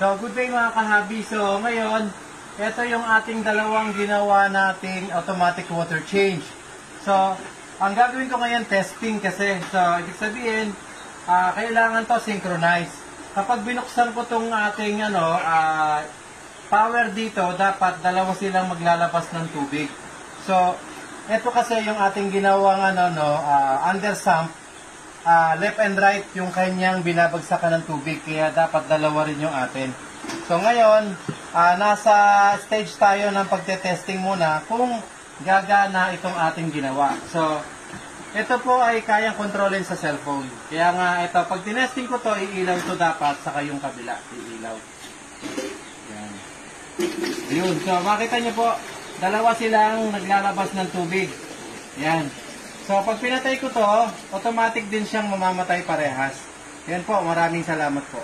So, good day mga kahabi. So, ngayon, ito yung ating dalawang ginawa nating automatic water change. So, ang gagawin ko ngayon, testing kasi. So, ibig sabihin, kailangan to synchronize. Kapag binuksan ko tong ating power dito, dapat dalawa silang maglalabas ng tubig. So, ito kasi yung ating ginawang under sump. Left and right yung kanyang binabagsakan ng tubig, kaya dapat dalawa rin yung atin. So ngayon, nasa stage tayo ng pagte-testing muna kung gagana itong ating ginawa. So, ito po ay kayang kontrolin sa cellphone. Kaya nga ito, pag tinesting ko to, iilaw to dapat, saka yung kabila, iilaw. Yan. Ayun, so makita nyo po, dalawa silang naglalabas ng tubig. Yan. So, pag pinatay ko to, automatic din siyang mamamatay parehas. Yan po, maraming salamat po.